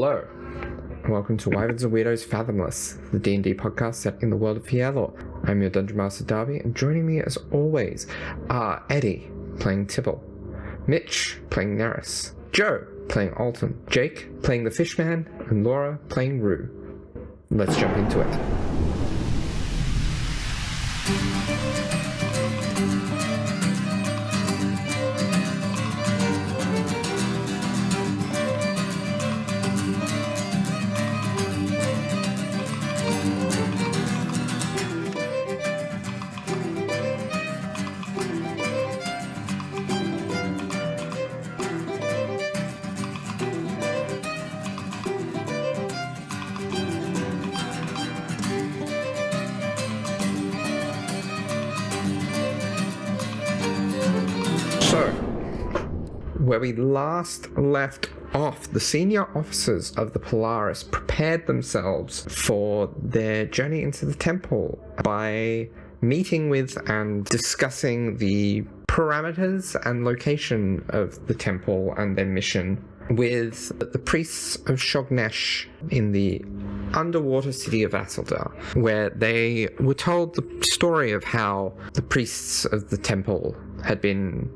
Hello, and welcome to Wyverns and Weirdos Fathomless, the D&D podcast set in the World of Fierlor. I'm your Dungeon Master Darby, and joining me as always are Eddie, playing Tibble, Mitch, playing Neris, Joe, playing Alton, Jake, playing the Fishman, and Laura, playing Rue. Let's jump into it. Where we last left off, the senior officers of the Polaris prepared themselves for their journey into the temple by meeting with and discussing the parameters and location of the temple and their mission with the priests of Shognesh in the underwater city of 𝗖𝗔𝗦𝗧, where they were told the story of how the priests of the temple had been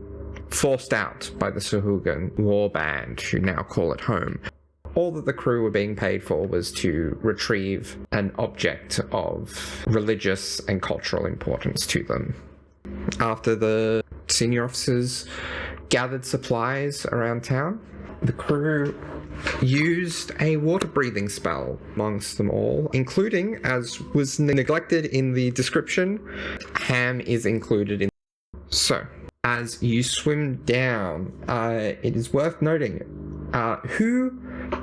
forced out by the Sahuagin war band, who now call it home. All that the crew were being paid for was to retrieve an object of religious and cultural importance to them. After the senior officers gathered supplies around town, the crew used a water-breathing spell amongst them all, including, as was neglected in the description, ham is included in. So, as you swim down, it is worth noting, who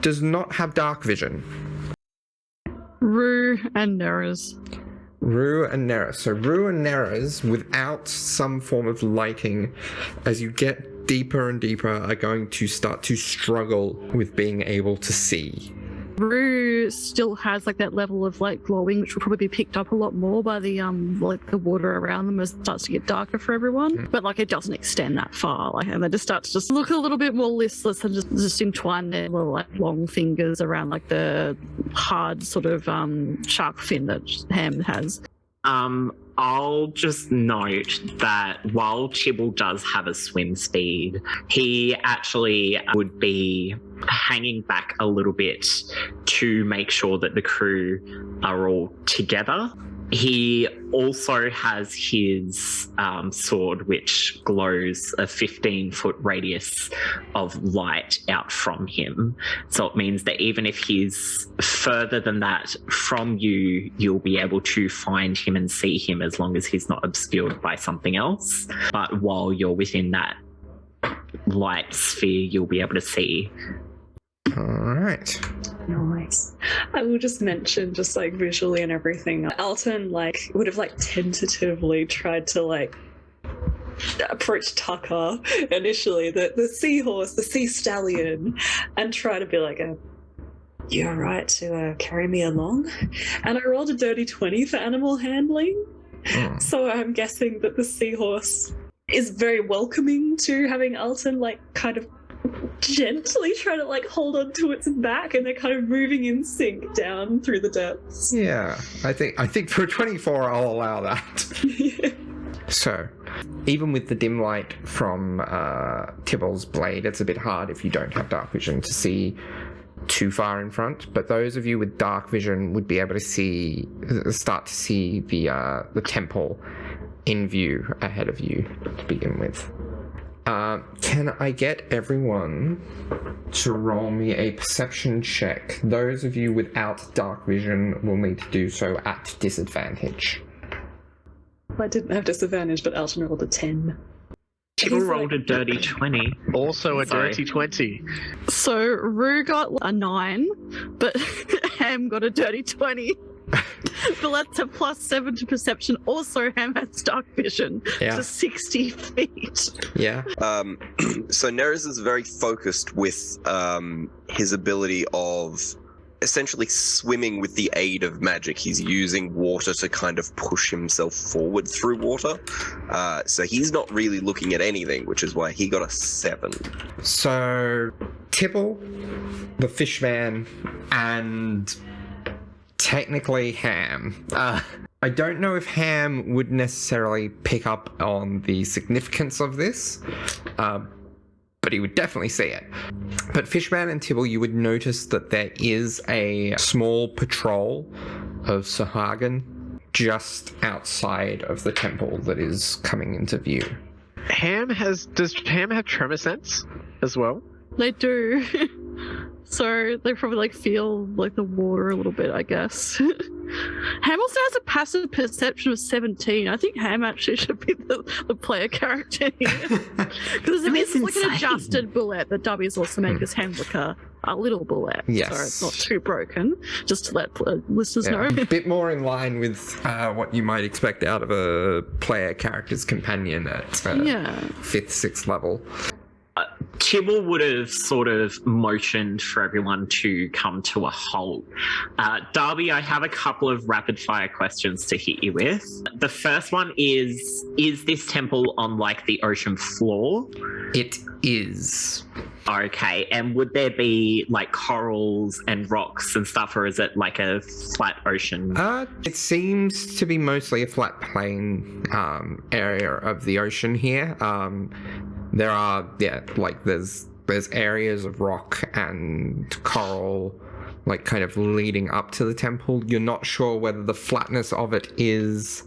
does not have dark vision? Rue and Neris. Rue and Neris. So Rue and Neris, without some form of lighting, as you get deeper and deeper, are going to start to struggle with being able to see. Rue still has like that level of like glowing, which will probably be picked up a lot more by the like the water around them as it starts to get darker for everyone. But like it doesn't extend that far, like, and they just start to just look a little bit more listless and just entwine their little like long fingers around like the hard sort of shark fin that Ham has. I'll just note that while Tibble does have a swim speed, he actually would be hanging back a little bit to make sure that the crew are all together. He also has his sword, which glows a 15-foot radius of light out from him. So it means that even if he's further than that from you, you'll be able to find him and see him as long as he's not obscured by something else. But while you're within that light sphere, you'll be able to see. All right. Nice. I will just mention, just like visually and everything, Alton like would have like tentatively tried to like approach Tucker initially, the seahorse, the sea stallion, and try to be like, "You all right to carry me along?" And I rolled a dirty 20 for animal handling, so I'm guessing that the seahorse is very welcoming to having Alton like kind of gently try to like hold on to its back, and they're kind of moving in sync down through the depths. Yeah, I think for 24 I'll allow that. Yeah. So, even with the dim light from Tibble's blade, it's a bit hard if you don't have dark vision to see too far in front, but those of you with dark vision would be able to start to see the temple in view ahead of you to begin with. Can I get everyone to roll me a perception check? Those of you without dark vision will need to do so at disadvantage. I didn't have disadvantage, but Alton rolled a 10. Tibble rolled a dirty 20. Also a dirty 20. So Rue got a 9, but Ham got a dirty 20. But that's a +7 to perception. Also, Ham has dark vision to 60 feet. Yeah. So Neris is very focused with his ability of essentially swimming with the aid of magic. He's using water to kind of push himself forward through water. So he's not really looking at anything, which is why he got a 7. So, Tibble, the fishman, and technically Ham. I don't know if Ham would necessarily pick up on the significance of this, but he would definitely see it. But Fishman and Tibble, you would notice that there is a small patrol of Sahuagin just outside of the temple that is coming into view. Does Ham have tremor sense as well? They do. So they probably like feel like the water a little bit, I guess. Ham also has a passive perception of 17. I think Ham actually should be the player character here. Because it's like an adjusted bullet that dummies also make his hand look a little bullet. Yes. So it's not too broken, just to let listeners know. A bit more in line with what you might expect out of a player character's companion at 5th, 6th level. Tibble would have sort of motioned for everyone to come to a halt. Darby, I have a couple of rapid fire questions to hit you with. The first one is this temple on like the ocean floor? It is. Okay, and would there be like corals and rocks and stuff, or is it like a flat ocean? It seems to be mostly a flat plain area of the ocean here. There are, there's areas of rock and coral, like kind of leading up to the temple. You're not sure whether the flatness of it is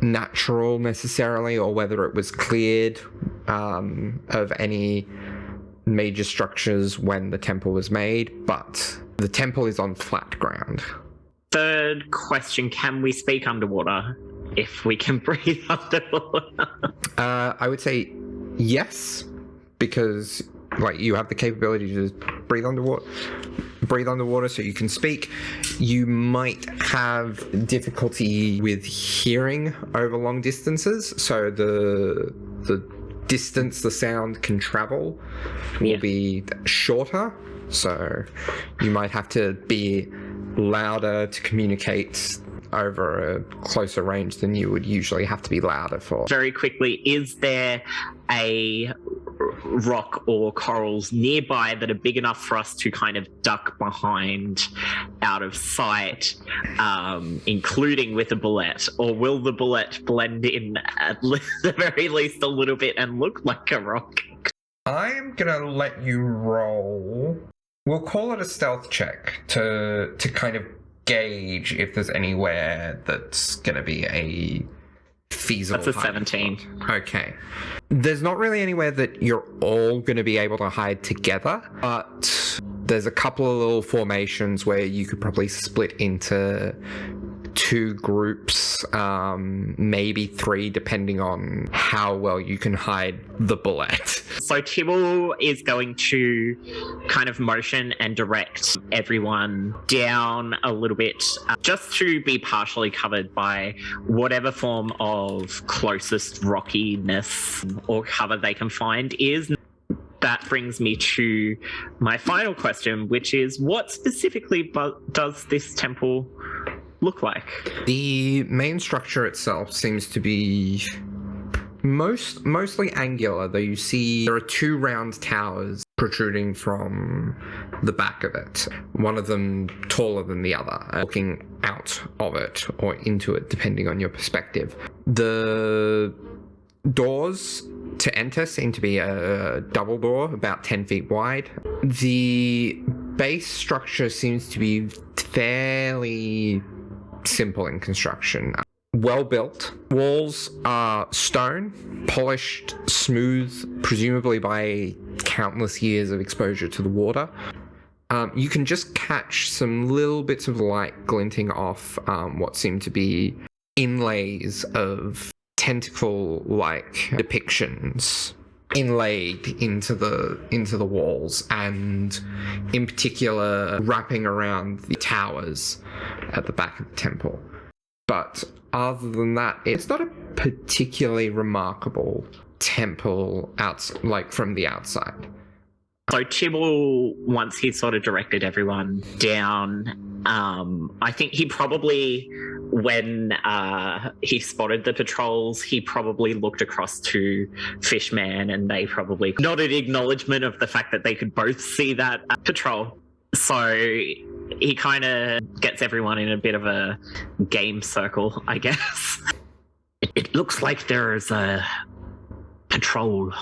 natural necessarily, or whether it was cleared of any major structures when the temple was made, but the temple is on flat ground. Third question, can we speak underwater? If we can breathe underwater? I would say yes, because like you have the capability to breathe underwater, so you can speak. You might have difficulty with hearing over long distances, so the distance the sound can travel will be shorter, so you might have to be louder to communicate over a closer range than you would usually have to be louder for. Very quickly, is there a rock or corals nearby that are big enough for us to kind of duck behind out of sight, including with a bullet? Or will the bullet blend in at the very least a little bit and look like a rock? I'm gonna let you roll. We'll call it a stealth check to kind of gauge if there's anywhere that's gonna be a feasible. That's a 17. Okay. There's not really anywhere that you're all gonna be able to hide together, but there's a couple of little formations where you could probably split into 2 groups, maybe 3, depending on how well you can hide the bullet. So Tibble is going to kind of motion and direct everyone down a little bit, just to be partially covered by whatever form of closest rockiness or cover they can find is. That brings me to my final question, which is, what specifically does this temple look like? The main structure itself seems to be mostly angular, though you see there are 2 round towers protruding from the back of it. One of them taller than the other, looking out of it or into it, depending on your perspective. The doors to enter seem to be a double door, about 10 feet wide. The base structure seems to be fairly simple in construction. Well built. Walls are stone, polished, smooth, presumably by countless years of exposure to the water. You can just catch some little bits of light glinting off what seem to be inlays of tentacle-like depictions inlaid into the walls, and in particular wrapping around the towers at the back of the temple. But other than that, it's not a particularly remarkable temple from the outside. So Tibble, once he sort of directed everyone down, I think he probably, when he spotted the patrols, he probably looked across to Fishman and they probably nodded acknowledgement of the fact that they could both see that patrol. So he kind of gets everyone in a bit of a game circle, I guess. It looks like there's a patrol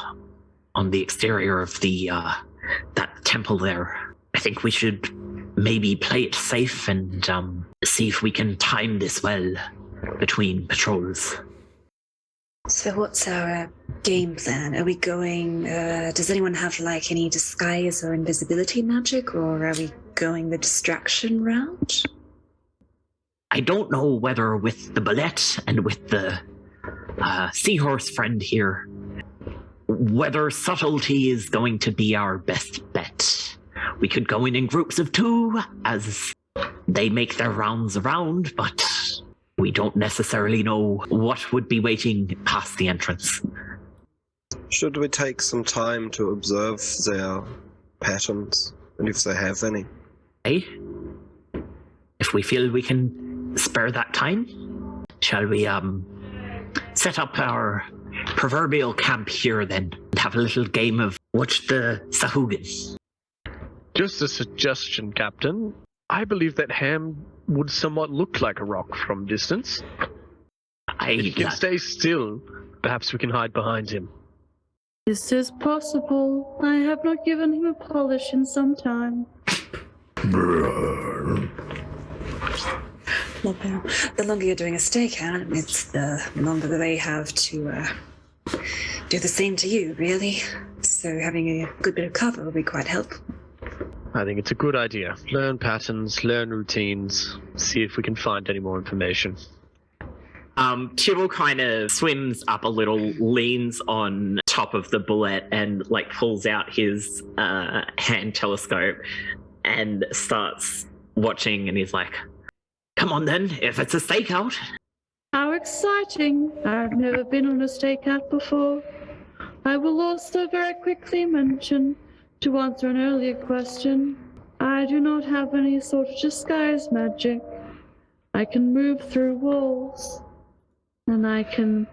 on the exterior of the that temple there. I think we should maybe play it safe and see if we can time this well between patrols. So what's our game plan? Are we going, does anyone have like any disguise or invisibility magic, or are we going the distraction route? I don't know whether with the bullet and with the seahorse friend here, whether subtlety is going to be our best bet. We could go in groups of 2 as they make their rounds around, but we don't necessarily know what would be waiting past the entrance. Should we take some time to observe their patterns, and if they have any? Hey, if we feel we can spare that time, shall we set up our proverbial camp here then and have a little game of watch the Sahuagin? Just a suggestion, Captain. I believe that Ham would somewhat look like a rock from distance. If he can stay still, perhaps we can hide behind him. This is possible. I have not given him a polish in some time. The longer you're doing a stakeout, it's the longer that they have to do the same to you, really. So having a good bit of cover will be quite helpful. I think it's a good idea. Learn patterns, learn routines, see if we can find any more information. Tibble kind of swims up a little, leans on top of the bullet and like pulls out his hand telescope and starts watching, and he's like, come on then, if it's a stakeout. How exciting. I've never been on a stakeout before. I will also very quickly mention, to answer an earlier question, I do not have any sort of disguise magic. I can move through walls, and I can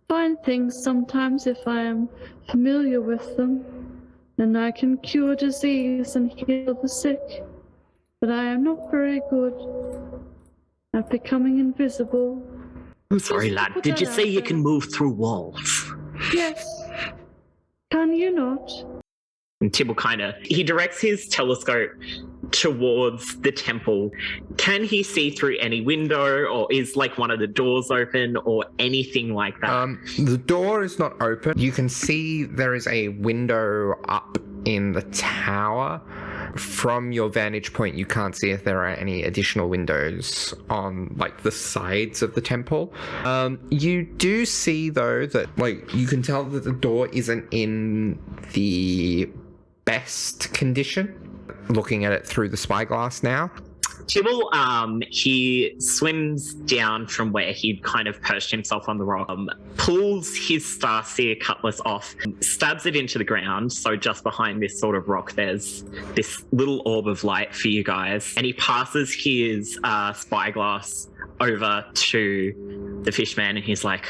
find things sometimes if I am familiar with them, and I can cure disease and heal the sick. But I am not very good at becoming invisible. I'm sorry, lad. Did you say you can move through walls? Yes. Can you not? And Tibble he directs his telescope towards the temple. Can he see through any window, or is like one of the doors open or anything like that? The door is not open. You can see there is a window up in the tower. From your vantage point, you can't see if there are any additional windows on like the sides of the temple. You do see though that like you can tell that the door isn't in the best condition. Looking at it through the spyglass now. Tibble, he swims down from where he'd kind of perched himself on the rock, pulls his Starseer cutlass off, stabs it into the ground. So just behind this sort of rock, there's this little orb of light for you guys. And he passes his spyglass over to the fishman, and he's like,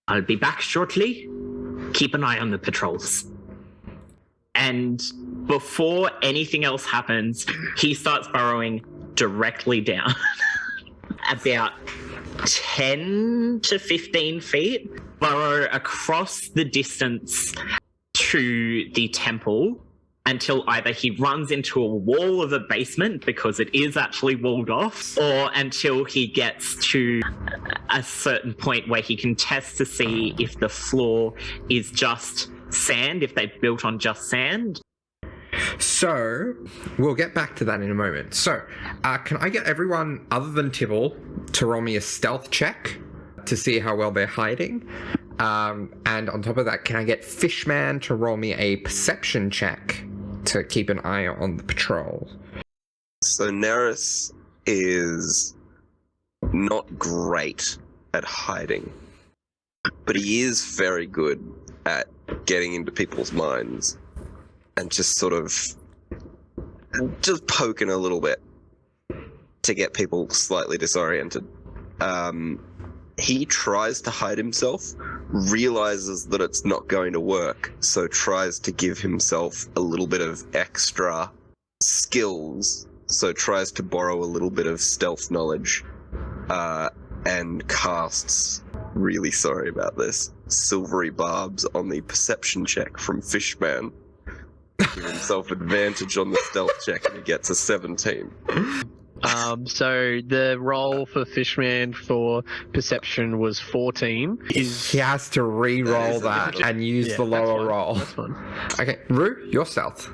I'll be back shortly. Keep an eye on the patrols. And before anything else happens, he starts burrowing directly down about 10 to 15 feet, burrow across the distance to the temple until either he runs into a wall of a basement because it is actually walled off, or until he gets to a certain point where he can test to see if the floor is just sand, if they've built on just sand. So, we'll get back to that in a moment. So, can I get everyone other than Tibble to roll me a stealth check to see how well they're hiding? And on top of that, can I get Fishman to roll me a perception check to keep an eye on the patrol? So Neris is not great at hiding, but he is very good at getting into people's minds and just sort of just poking a little bit to get people slightly disoriented. He tries to hide himself, realizes that it's not going to work, so tries to give himself a little bit of extra skills, so tries to borrow a little bit of stealth knowledge, and casts, really sorry about this, silvery barbs on the perception check from Fishman. Give himself advantage on the stealth check and he gets a 17. So the roll for Fishman for perception was 14. He has to re-roll that and use the lower roll. That's fine. Okay, Rue, your stealth.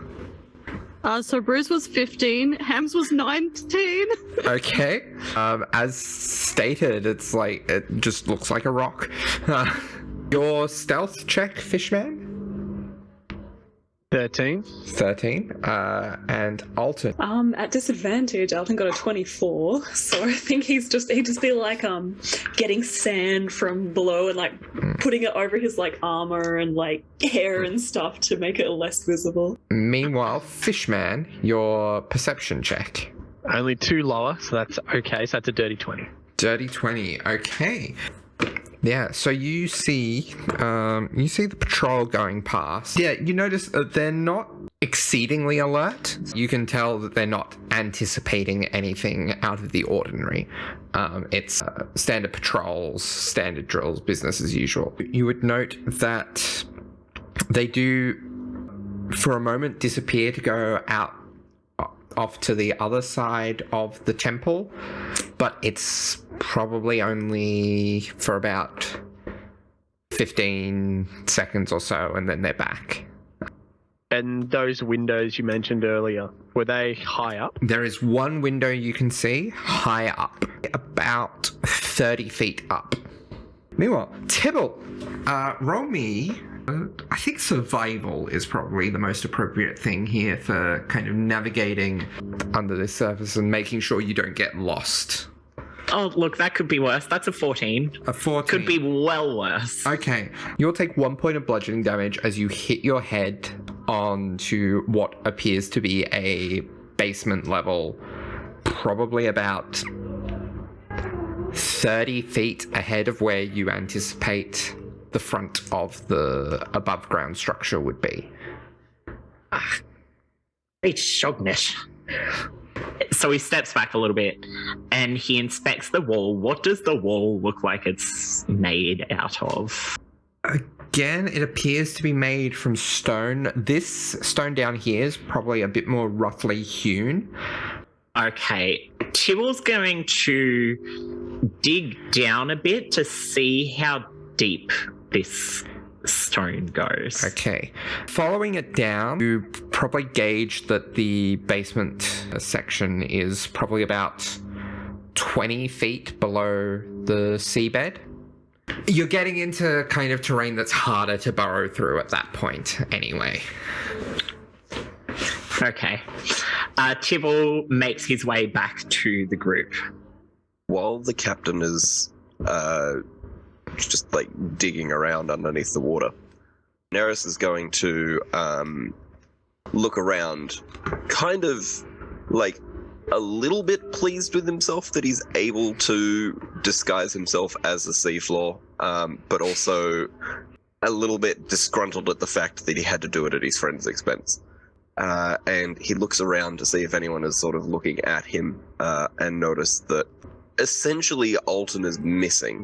So Bruce was 15, Hams was 19. Okay. As stated, it's like, it just looks like a rock. Your stealth check, Fishman? 13. 13. And Alton. At disadvantage, Alton got a 24, so I think he'd just be like getting sand from below and like putting it over his like armor and like hair and stuff to make it less visible. Meanwhile, Fishman, your perception check. Only 2 lower, so that's okay. So that's a dirty 20. Dirty 20. Okay. Yeah, so you see the patrol going past. Yeah, you notice that they're not exceedingly alert. You can tell that they're not anticipating anything out of the ordinary. It's standard patrols, standard drills, business as usual. You would note that they do, for a moment, disappear to go off to the other side of the temple, but it's probably only for about 15 seconds or so, and then they're back. And those windows you mentioned earlier, were they high up? There is one window you can see high up, about 30 feet up. Meanwhile, Tibble, roll me. I think survival is probably the most appropriate thing here for kind of navigating under this surface and making sure you don't get lost. Oh, look, that could be worse. That's a 14. A 14. Could be well worse. Okay. You'll take 1 point of bludgeoning damage as you hit your head onto what appears to be a basement level, probably about 30 feet ahead of where you anticipate the front of the above ground structure would be. It's Shognish. So he steps back a little bit and he inspects the wall. What does the wall look like it's made out of? Again, it appears to be made from stone. This stone down here is probably a bit more roughly hewn. Okay, Tibble's going to dig down a bit to see how deep this stone goes. Okay. Following it down, you probably gauge that the basement section is probably about 20 feet below the seabed. You're getting into kind of terrain that's harder to burrow through at that point anyway. Okay. Tibble makes his way back to the group. While the captain is just like digging around underneath the water, Neris is going to look around, kind of like a little bit pleased with himself that he's able to disguise himself as a seafloor, but also a little bit disgruntled at the fact that he had to do it at his friend's expense. And he looks around to see if anyone is sort of looking at him, and notice that essentially Alton is missing.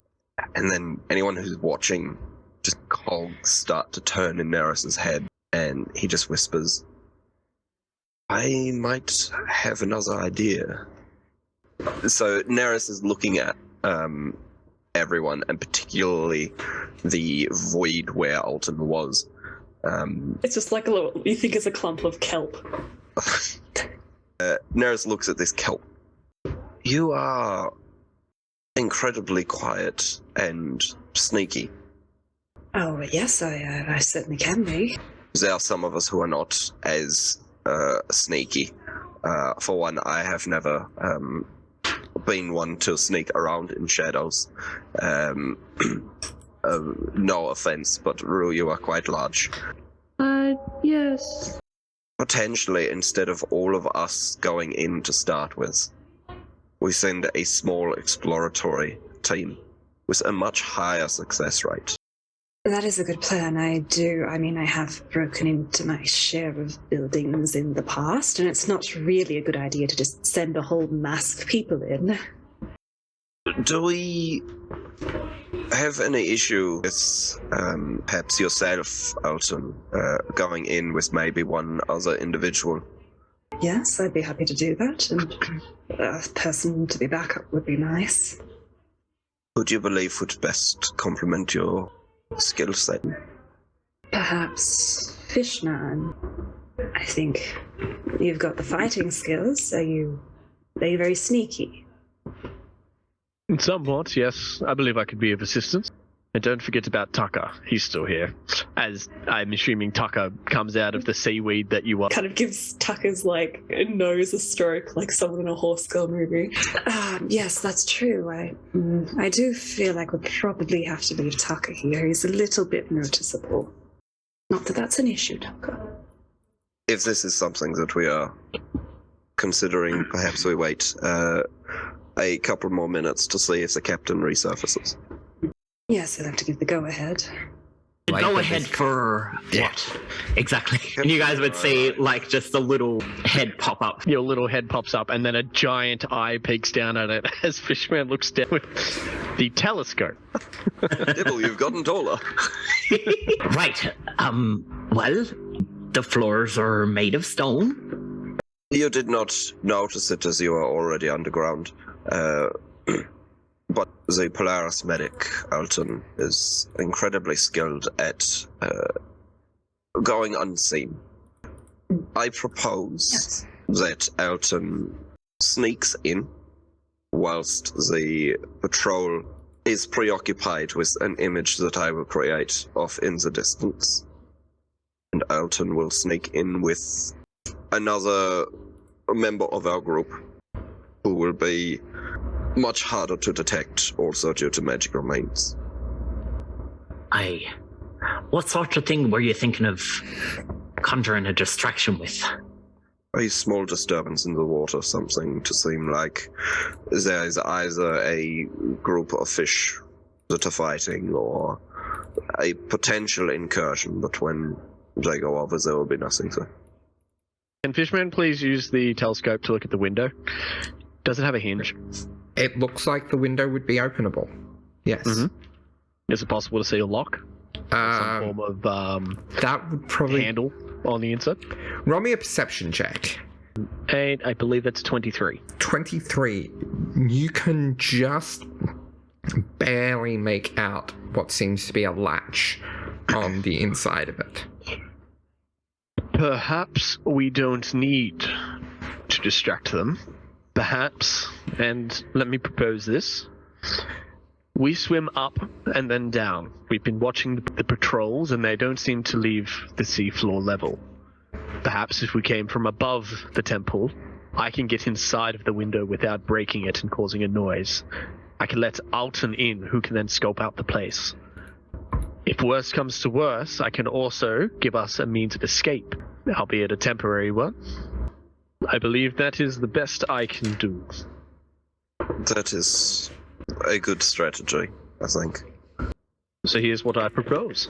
And then anyone who's watching, just cogs start to turn in Neris's head, and he just whispers, "I might have another idea." So Neris is looking at everyone, and particularly the void where Alton was. It's just like a little, you think it's a clump of kelp. Neris looks at this kelp. "You are incredibly quiet and sneaky." Oh, yes, I certainly can be. There are some of us who are not as sneaky. For one, I have never been one to sneak around in shadows. No offense, but Rue, you are quite large. Yes. potentially, instead of all of us going in to start with, we send a small exploratory team with a much higher success rate. That is a good plan. I have broken into my share of buildings in the past, and it's not really a good idea to just send a whole mass of people in. Do we have any issue with perhaps yourself, Alton, going in with maybe one other individual? Yes, I'd be happy to do that, and a person to be backup would be nice. Who do you believe would best complement your skill set? Perhaps Fishman. I think you've got the fighting skills. Are you very sneaky? Somewhat, yes. I believe I could be of assistance. And don't forget about Tucker. He's still here. As I'm assuming Tucker comes out of the seaweed that you are. Kind of gives Tucker's, nose a stroke, like someone in a horse girl movie. Yes, that's true. I do feel like we'll probably have to leave Tucker here. He's a little bit noticeable. Not that that's an issue, Tucker. If this is something that we are considering, perhaps we wait a couple more minutes to see if the captain resurfaces. Yes, I'll have to give the go-ahead. Go-ahead for what? Exactly. And you guys would see, just a little head pop up. Your little head pops up, and then a giant eye peeks down at it as Fishman looks down with the telescope. Dibble, you've gotten taller. Right. Well, the floors are made of stone. You did not notice it as you were already underground. But the Polaris medic, Alton, is incredibly skilled at going unseen. I propose that Alton sneaks in whilst the patrol is preoccupied with an image that I will create off in the distance. And Alton will sneak in with another member of our group who will be much harder to detect, also due to magical means. What sort of thing were you thinking of conjuring a distraction with? A small disturbance in the water, something to seem like there is either a group of fish that are fighting or a potential incursion, but when they go over, there will be nothing there. Can Fishman please use the telescope to look at the window? Does it have a hinge? It looks like the window would be openable. Yes. Mm-hmm. Is it possible to see a lock? Some form of that would probably handle on the inside? Roll me a perception check. And I believe that's 23. 23. You can just barely make out what seems to be a latch on the inside of it. Perhaps we don't need to distract them. Perhaps, and let me propose this, we swim up and then down. We've been watching the patrols and they don't seem to leave the seafloor level. Perhaps if we came from above the temple, I can get inside of the window without breaking it and causing a noise. I can let Alton in, who can then scope out the place. If worse comes to worse, I can also give us a means of escape, albeit a temporary one. I believe that is the best I can do. That is a good strategy, I think. So here's what I propose.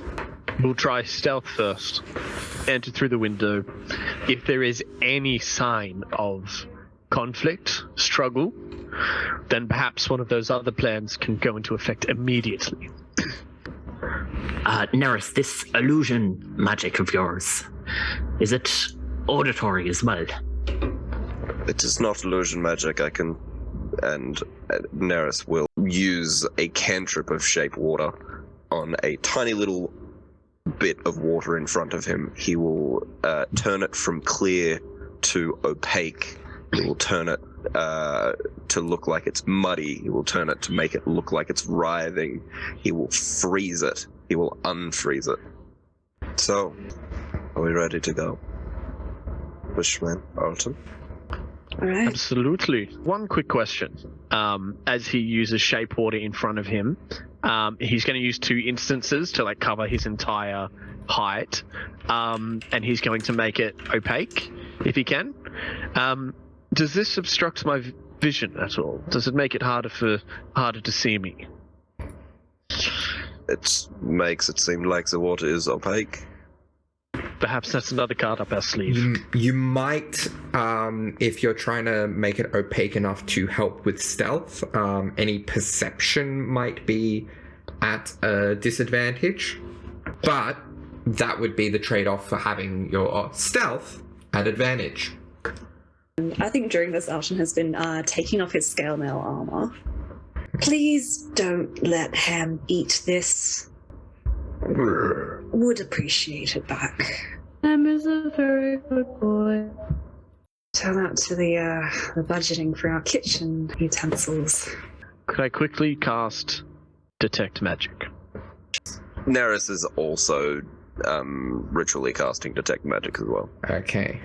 We'll try stealth first. Enter through the window. If there is any sign of conflict, struggle, then perhaps one of those other plans can go into effect immediately. 𝗖𝗔𝗦𝗧, this illusion magic of yours, is it auditory as well? It is not illusion magic. And 𝗖𝗔𝗦𝗧 will use a cantrip of shape water on a tiny little bit of water in front of him. He will turn it from clear to opaque. He will turn it to look like it's muddy. He will turn it to make it look like it's writhing. He will freeze it. He will unfreeze it. So, are we ready to go? Fishman, Alton? All right. Absolutely. One quick question. As he uses shape water in front of him, he's going to use 2 instances to cover his entire height, and he's going to make it opaque if he can. Does this obstruct my vision at all? Does it make it harder to see me? It makes it seem like the water is opaque. Perhaps that's another card up our sleeve. You might, if you're trying to make it opaque enough to help with stealth, any perception might be at a disadvantage, but that would be the trade-off for having your stealth at advantage. I think during this, Alton has been taking off his scale mail armor. Please don't let Ham eat this. Would appreciate it back. Ham is a very good boy. Tell that to the budgeting for our kitchen utensils. Could I quickly cast Detect Magic? Neris is also ritually casting Detect Magic as well. Okay.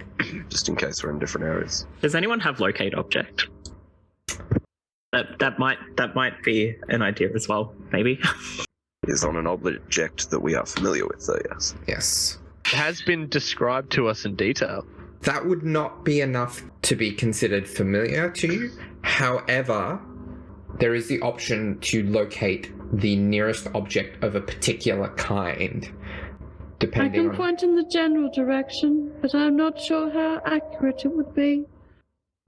Just in case we're in different areas. Does anyone have Locate Object? That might be an idea as well, maybe. Is on an object that we are familiar with, though, yes. Yes. Has been described to us in detail. That would not be enough to be considered familiar to you. However, there is the option to locate the nearest object of a particular kind, I depending can on... point in the general direction, but I'm not sure how accurate it would be.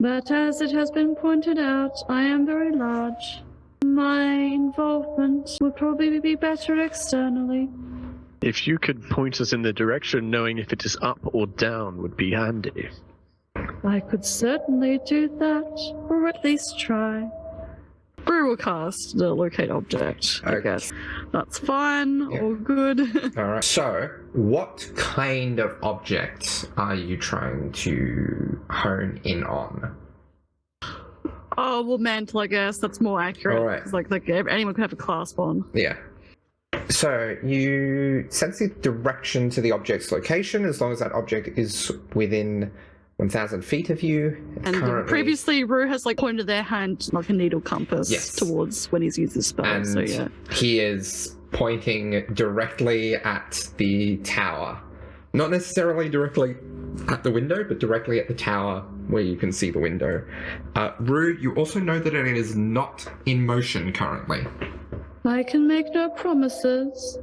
But as it has been pointed out, I am very large. My involvement would probably be better externally. If you could point us in the direction, knowing if it is up or down would be handy. I could certainly do that, or at least try. Brew will cast the Locate Object, I guess. That's fine, Yeah. all good. Alright, so what kind of object are you trying to hone in on? Oh, well, mantle, I guess. That's more accurate. All right. It's like anyone could have a clasp on. Yeah. So you sense the direction to the object's location as long as that object is within 1,000 feet of you. And previously, Rue has pointed their hand like a needle compass towards when he's used the spell. And so yeah, he is pointing directly at the tower. Not necessarily directly at the window, but directly at the tower where you can see the window. Rue, you also know that it is not in motion currently. I can make no promises.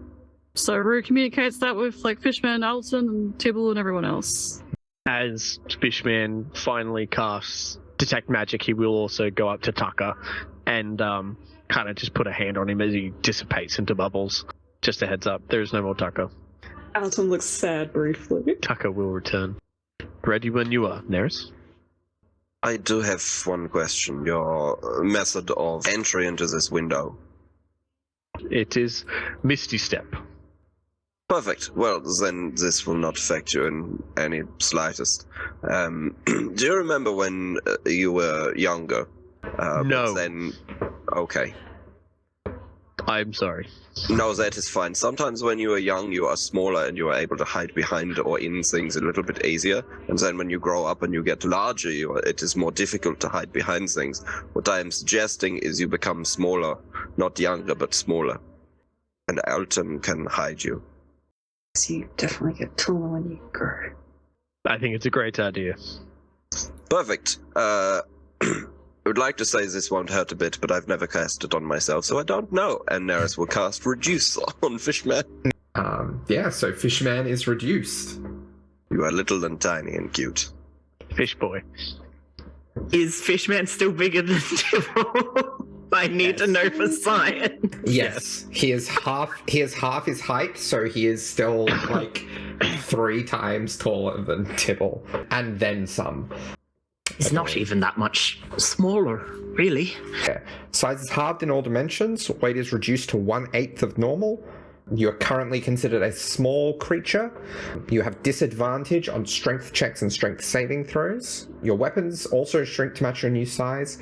So Rue communicates that with Fishman, Alton, and Tibble, and everyone else. As Fishman finally casts Detect Magic, he will also go up to Tucker and kind of just put a hand on him as he dissipates into bubbles. Just a heads up, there is no more Tucker. Alton looks sad briefly. Tucker will return. Ready when you are, Neris. I do have one question. Your method of entry into this window. It is Misty Step. Perfect. Well, then this will not affect you in any slightest. Do you remember when you were younger? No. Then, okay. I'm sorry. No, that is fine. Sometimes when you are young, you are smaller and you are able to hide behind or in things a little bit easier. And then when you grow up and you get larger, it is more difficult to hide behind things. What I am suggesting is you become smaller, not younger, but smaller. And Alton can hide you. So you definitely get taller when you grow. I think it's a great idea. Perfect. I would like to say this won't hurt a bit, but I've never cast it on myself, so I don't know. And Neris will cast Reduce on Fishman. Yeah, so Fishman is reduced. You are little and tiny and cute. Fish boy. Is Fishman still bigger than Tibble? I need to know for science. Yes. He is half his height, so he is still 3 times taller than Tibble. And then some. It's not even that much smaller, really. Yeah. Size is halved in all dimensions. Weight is reduced to 1/8 of normal. You're currently considered a small creature. You have disadvantage on strength checks and strength saving throws. Your weapons also shrink to match your new size.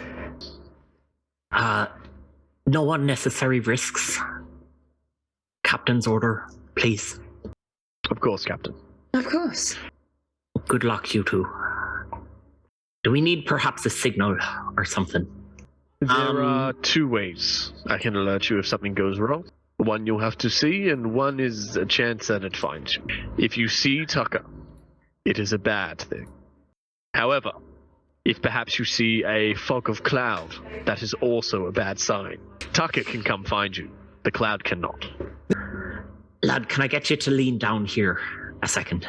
No unnecessary risks. Captain's order, please. Of course, Captain. Of course. Good luck, you two. Do we need perhaps a signal or something? There are two ways I can alert you if something goes wrong. One you'll have to see, and one is a chance that it finds you. If you see Tucker, it is a bad thing. However, if perhaps you see a fog of cloud, that is also a bad sign. Tucker can come find you. The cloud cannot. Lad, can I get you to lean down here a second?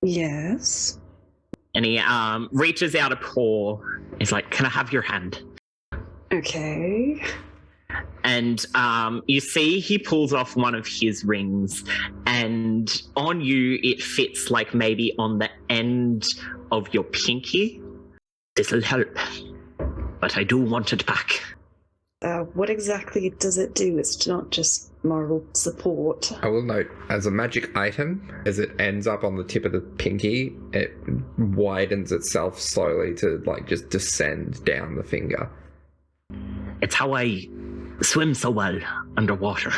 Yes. And he reaches out a paw. He's like, can I have your hand? Okay. And you see he pulls off one of his rings, and on you it fits like maybe on the end of your pinky. This'll help, but I do want it back. What exactly does it do? It's not just moral support. I will note, as a magic item, as it ends up on the tip of the pinky, it widens itself slowly to like just descend down the finger. It's how I swim so well underwater.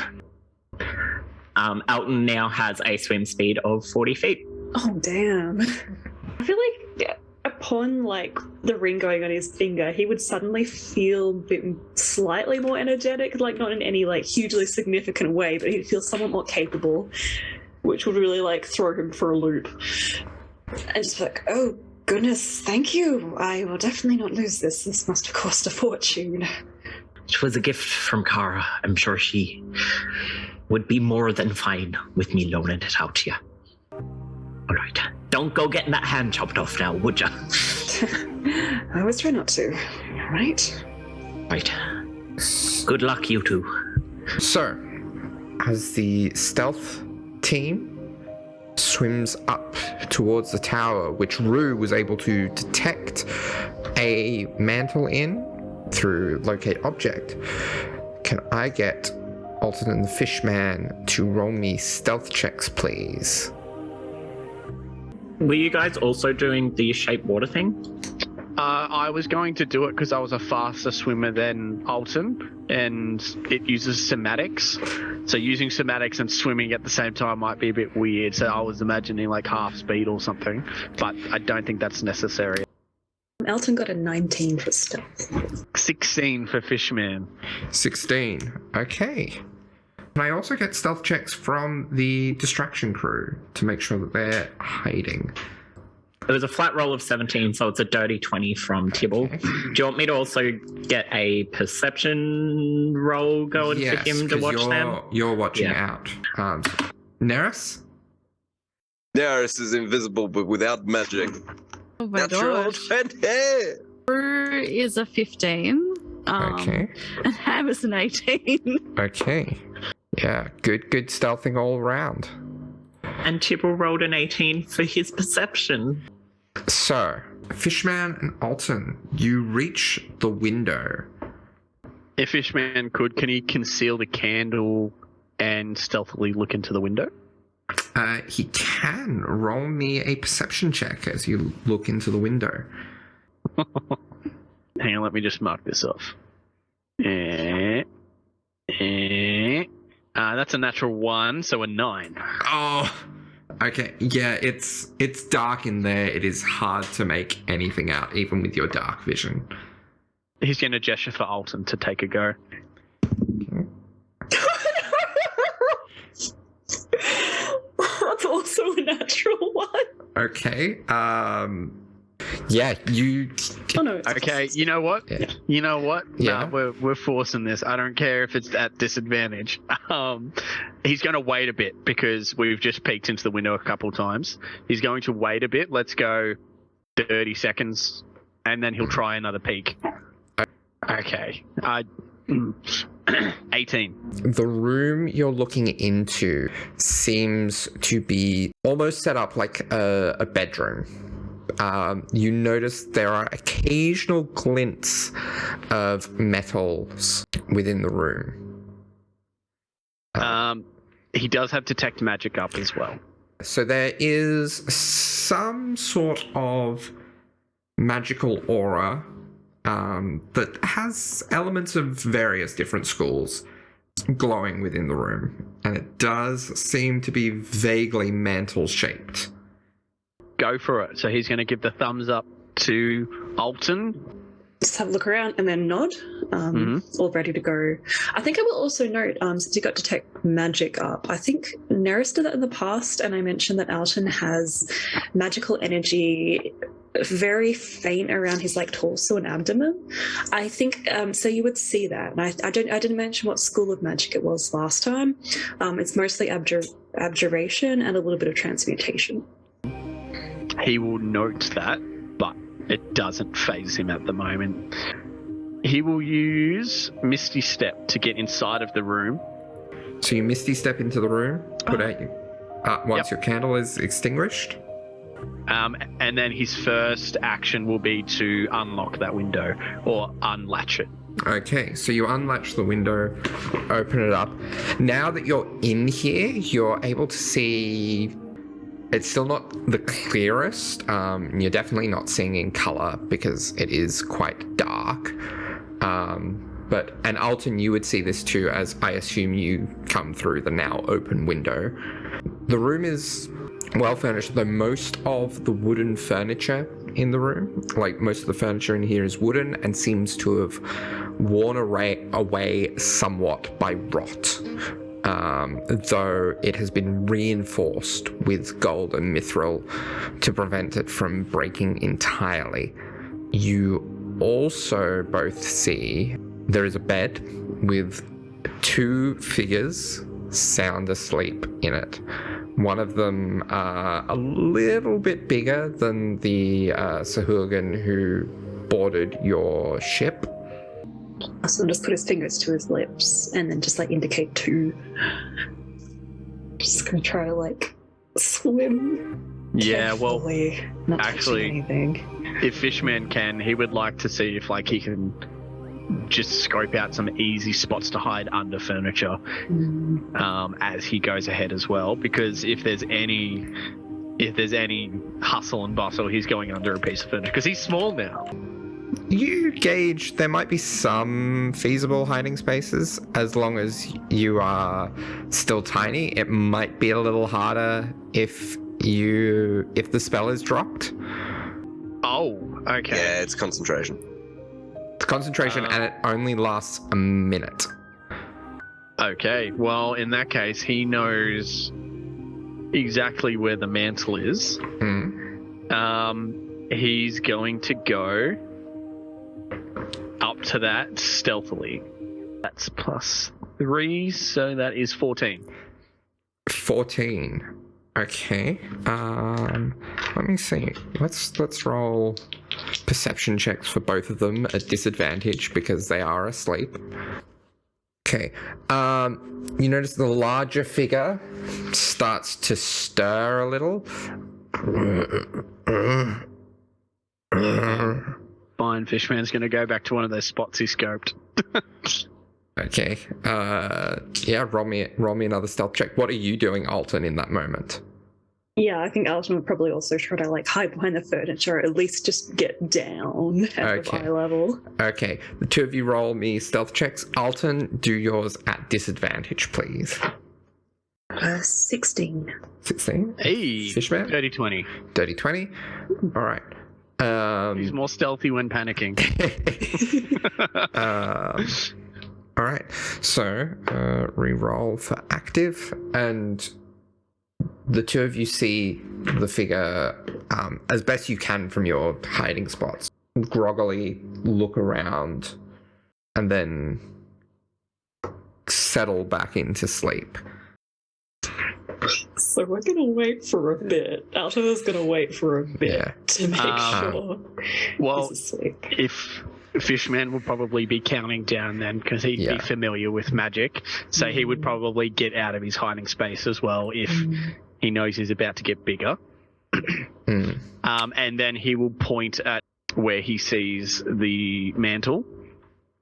Alton now has a swim speed of 40 feet. Oh, damn. I feel like upon like the ring going on his finger, he would suddenly feel a bit slightly more energetic, like not in any like hugely significant way, but he'd feel somewhat more capable, which would really like throw him for a loop. And just like, oh goodness, thank you. I will definitely not lose this. This must have cost a fortune. It was a gift from Kara. I'm sure she would be more than fine with me loaning it out to you. All right. Don't go getting that hand chopped off now, would ya? I always try not to. All right? Right. Good luck, you two. So, as the stealth team swims up towards the tower, which Rue was able to detect a mantle in through locate object, can I get Alton and the Fishman to roll me stealth checks, please? Were you guys also doing the shape water thing? I was going to do it because I was a faster swimmer than Alton, and it uses somatics. So using somatics and swimming at the same time might be a bit weird. So I was imagining like half speed or something, but I don't think that's necessary. Alton got a 19 for stealth. 16 for Fishman. 16. Okay. Can I also get stealth checks from the distraction crew to make sure that they're hiding? It was a flat roll of 17, so it's a dirty 20 from Tibble. Okay. Do you want me to also get a perception roll going for him to watch them? You're watching out. Neris? Neris is invisible but without magic. Oh my Natural gosh. 20! Rue is a 15. Okay. And Ham is an 18. Okay. Yeah, good stealthing all around. And Tibble rolled an 18 for his perception. So, Fishman and Alton, you reach the window. If Fishman could, can he conceal the candle and stealthily look into the window? He can. Roll me a perception check as you look into the window. Hang on, let me just mark this off. That's a natural 1, so a 9. Oh, okay. Yeah, it's dark in there. It is hard to make anything out, even with your dark vision. He's going to gesture for Alton to take a go. That's also a natural one. Okay. Yeah, you... Oh no. Okay, you know what? Yeah. You know what? Yeah. Nah, we're forcing this. I don't care if it's at disadvantage. He's going to wait a bit because we've just peeked into the window a couple times. He's going to wait a bit. Let's go 30 seconds, and then he'll try another peek. Okay. 18. The room you're looking into seems to be almost set up like a bedroom. You notice there are occasional glints of metals within the room. He does have detect magic up as well. So there is some sort of magical aura that has elements of various different schools glowing within the room, and it does seem to be vaguely mantle shaped. Go for it. So he's going to give the thumbs up to Alton. Just have a look around and then nod, all ready to go. I think I will also note, since you got detect magic up, I think Neris did that in the past, and I mentioned that Alton has magical energy very faint around his torso and abdomen. I think so. You would see that, and I didn't mention what school of magic it was last time. It's mostly abjuration and a little bit of transmutation. He will note that, but it doesn't phase him at the moment. He will use Misty Step to get inside of the room. So you Misty Step into the room, put out once your candle is extinguished. And then his first action will be to unlock that window or unlatch it. Okay, so you unlatch the window, open it up. Now that you're in here, you're able to see. It's still not the clearest. You're definitely not seeing in color because it is quite dark. And Alton, you would see this too, as I assume you come through the now open window. The room is well furnished, though most of the wooden furniture in the room, most of the furniture in here is wooden and seems to have worn away somewhat by rot. Though it has been reinforced with gold and mithril to prevent it from breaking entirely. You also both see there is a bed with 2 figures sound asleep in it. One of them a little bit bigger than the Sahuagin who boarded your ship. So just put his fingers to his lips and then just indicate 2. Just gonna try to swim. Yeah, well, not actually, anything. If Fishman can, he would like to see if he can just scope out some easy spots to hide under furniture as he goes ahead as well. Because if there's any hustle and bustle, he's going under a piece of furniture because he's small now. You gauge there might be some feasible hiding spaces as long as you are still tiny. It might be a little harder if the spell is dropped. Oh, okay. Yeah, it's concentration. It's concentration and it only lasts a minute. Okay, well, in that case, he knows exactly where the mantle is. He's going to go up to that stealthily. That's +3, so that is 14. 14. Okay. Let me see. Let's roll perception checks for both of them at disadvantage because they are asleep. Okay. You notice the larger figure starts to stir a little. Fine, Fishman's going to go back to one of those spots he scoped. Okay. Roll me another stealth check. What are you doing, Alton, in that moment? Yeah, I think Alton would probably also try to hide behind the furniture, or at least just get down at the eye level. Okay. The 2 of you roll me stealth checks. Alton, do yours at disadvantage, please. 16. 16? Hey, Fishman? Dirty 20. Dirty 20. All right. He's more stealthy when panicking. All right. So, re-roll for active, and the 2 of you see the figure as best you can from your hiding spots. Groggily look around, and then settle back into sleep. So we're going to wait for a bit. Alto's going to wait for a bit to make sure well, he's asleep. If Fishman will probably be counting down then because he'd be familiar with magic. So he would probably get out of his hiding space as well if he knows he's about to get bigger. And then he will point at where he sees the mantle.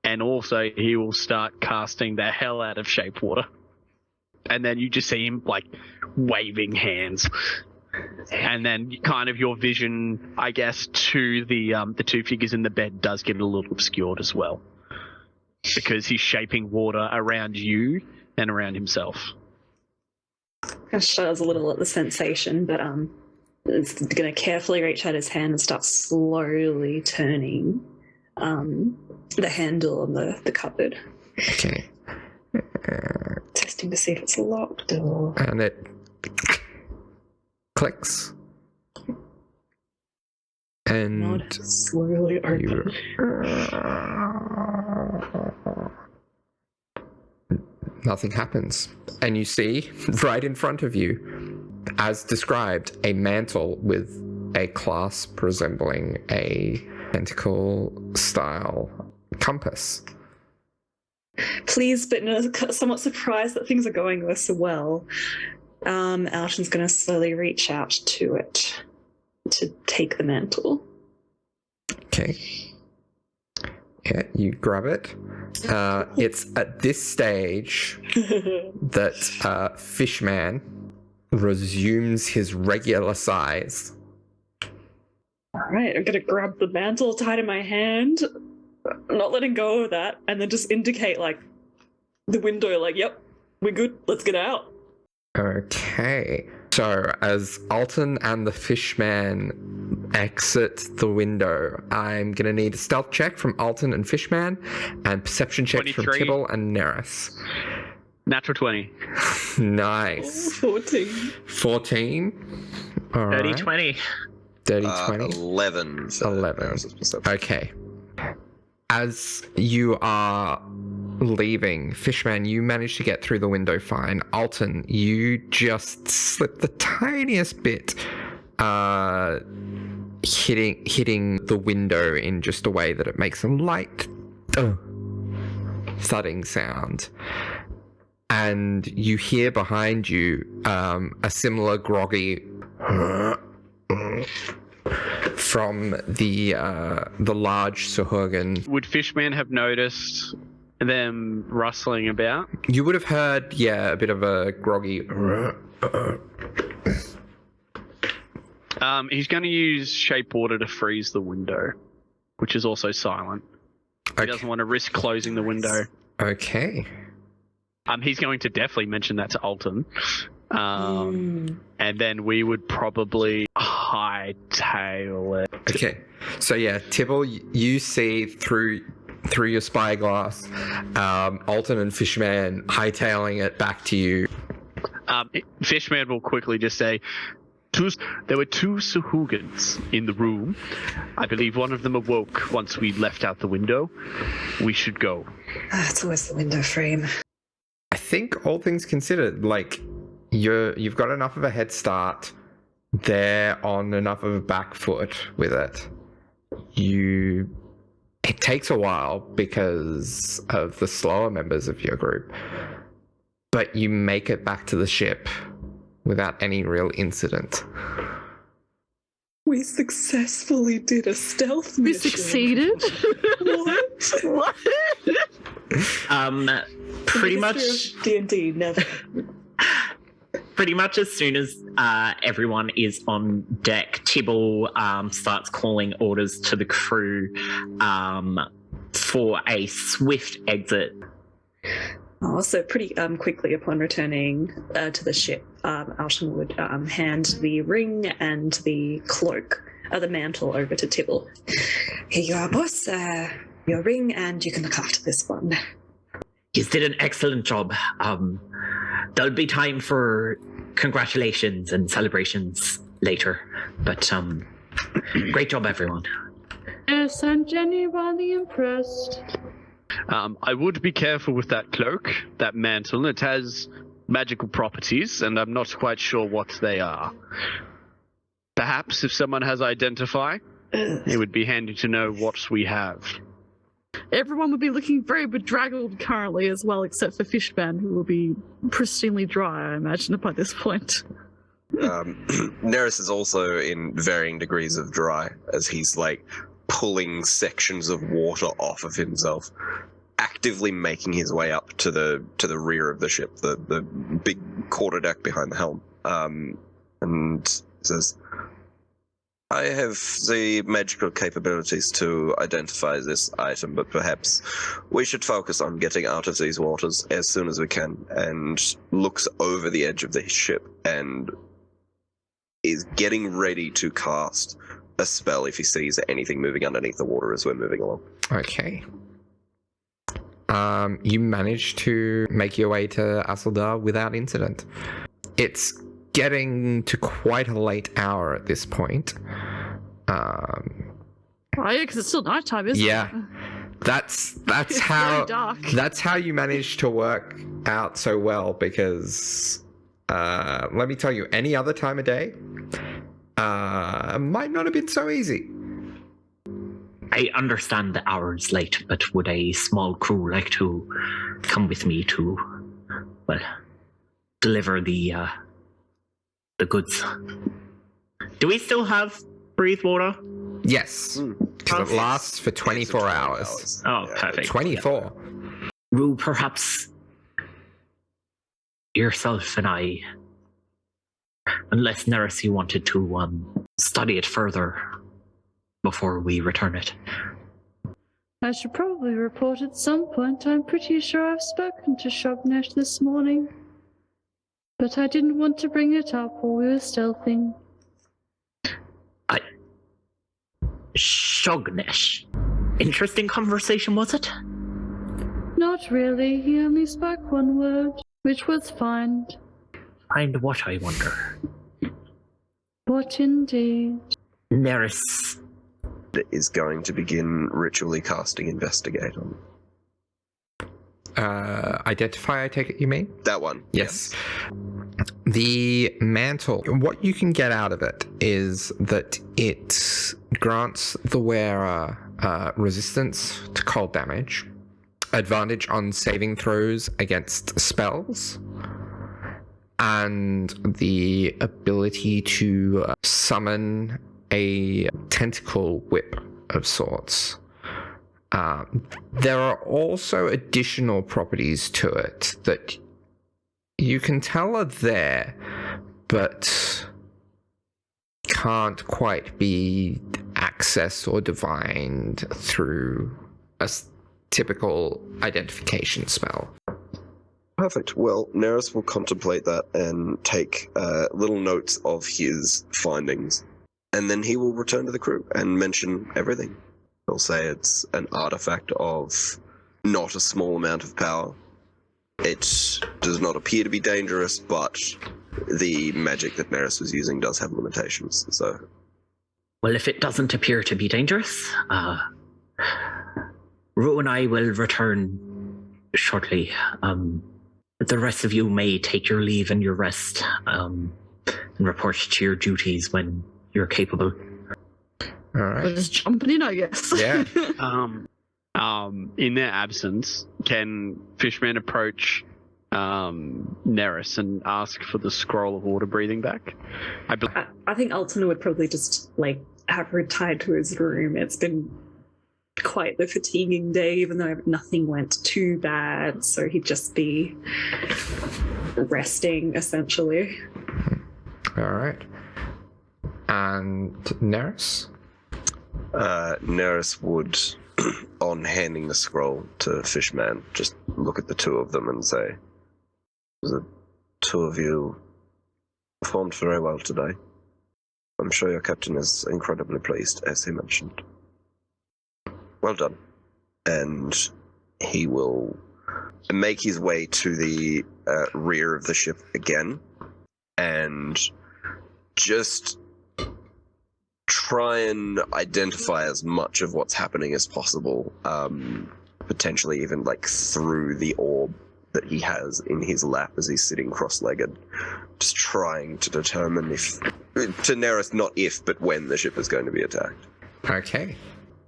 And also he will start casting the hell out of shape water. And then you just see him waving hands. And then kind of your vision, I guess, to the 2 figures in the bed does get a little obscured as well. Because he's shaping water around you and around himself. I shudders a little at the sensation, but It's going to carefully reach out his hand and start slowly turning the handle on the cupboard. Okay. Testing to see if it's locked or... And it clicks. And Not slowly open. Nothing happens. And you see, right in front of you, as described, a mantle with a clasp resembling a tentacle-style compass. Pleased but somewhat surprised that things are going this well, Alton's going to slowly reach out to it to take the mantle. Okay. Yeah, you grab it. It's at this stage that Fishman resumes his regular size. All right, I'm going to grab the mantle tied in my hand, not letting go of that, and then just indicate, like, the window, like, yep, we're good, let's get out. Okay. So, as Alton and the Fishman exit the window, I'm going to need a stealth check from Alton and Fishman, and perception check from 23. Tibble and Neris. Natural 20. Nice. 14. 14. All right. 30, 20. 30, 20. 11. for 11. Neris's perception. Okay. As you are leaving, Fishman, you manage to get through the window fine. Alton, you just slip the tiniest bit, hitting the window in just a way that it makes a light thudding sound. And you hear behind you a similar groggy from the large Sahuagin. Would Fishman have noticed them rustling about? You would have heard, a bit of a groggy. He's going to use Shape Water to freeze the window, which is also silent. He doesn't want to risk closing the window. Okay. He's going to definitely mention that to Alton. And then we would probably hightail it. Okay. So Tibble, you see through your spyglass, Alton and Fishman hightailing it back to you. Fishman will quickly just say, there were 2 Sahuagins in the room. I believe one of them awoke once we left out the window. We should go. It's always the window frame. I think all things considered, you've got enough of a head start. They're on enough of a back foot with it. It takes a while because of the slower members of your group, but you make it back to the ship without any real incident. We successfully did a stealth mission. We succeeded. What? Pretty much D&D never. Pretty much as soon as everyone is on deck, Tibble starts calling orders to the crew for a swift exit. Also, pretty quickly upon returning to the ship, Alton would hand the ring and the cloak, the mantle, over to Tibble. Here you are, boss. Your ring, and you can look after this one. You did an excellent job. There'll be time for congratulations and celebrations later, but great job, everyone. Yes, I'm genuinely impressed. I would be careful with that cloak, that mantle. It has magical properties, and I'm not quite sure what they are. Perhaps if someone has identify, it would be handy to know what we have. Everyone would be looking very bedraggled currently as well, except for Fishman, who will be pristinely dry, I imagine, by this point. Neris is also in varying degrees of dry, as he's pulling sections of water off of himself, actively making his way up to the rear of the ship, the big quarterdeck behind the helm, and says, I have the magical capabilities to identify this item, but perhaps we should focus on getting out of these waters as soon as we can, and looks over the edge of the ship and is getting ready to cast a spell if he sees anything moving underneath the water as we're moving along. Okay. You manage to make your way to 𝗖𝗔𝗦𝗧 without incident. It's getting to quite a late hour at this point. Oh, yeah, because it's still nighttime, isn't Yeah. it? That's It's how very dark. that's how you manage to work out so well, because let me tell you, any other time of day might not have been so easy. I understand the hour is late, but would a small crew like to come with me to, well, deliver the goods? Do we still have breathe water? Yes, because it lasts for 24 hours. Oh, perfect. 24. Rue, perhaps yourself and I, unless Neris, you wanted to study it further before we return it. I should probably report at some point. I'm pretty sure I've spoken to 𝗖𝗔𝗦𝗧 this morning. But I didn't want to bring it up while we were stealthing. 𝗖𝗔𝗦𝗧. Interesting conversation, was it? Not really. He only spoke one word, which was find. Find what, I wonder? What indeed? Neris. Is going to begin ritually casting Investigate on. Identify, I take it you mean? That one. Yes. The mantle, what you can get out of it is that it grants the wearer resistance to cold damage, advantage on saving throws against spells, and the ability to summon a tentacle whip of sorts. There are also additional properties to it that you can tell are there, but can't quite be accessed or divined through a typical identification spell. Perfect. Well, Neris will contemplate that and take little notes of his findings. And then he will return to the crew and mention everything. He'll say it's an artifact of not a small amount of power. It does not appear to be dangerous, but the magic that Neris was using does have limitations, so... Well, if it doesn't appear to be dangerous, Rue and I will return shortly. The rest of you may take your leave and your rest, and report to your duties when you're capable. All right. We're just jumping in, I guess. Yeah. In their absence, can Fishman approach Neris and ask for the scroll of water breathing back? I think Altona would probably just have her tied to his room. It's been quite the fatiguing day, even though nothing went too bad, so he'd just be resting essentially. All right. And Neris? Neris would, on handing the scroll to Fishman, just look at the two of them and say, "The two of you performed very well today. I'm sure your captain is incredibly pleased, as he mentioned. Well done." And he will make his way to the rear of the ship again and just try and identify as much of what's happening as possible, potentially even through the orb that he has in his lap as he's sitting cross-legged, just trying to determine to Neris, not if, but when the ship is going to be attacked. Okay.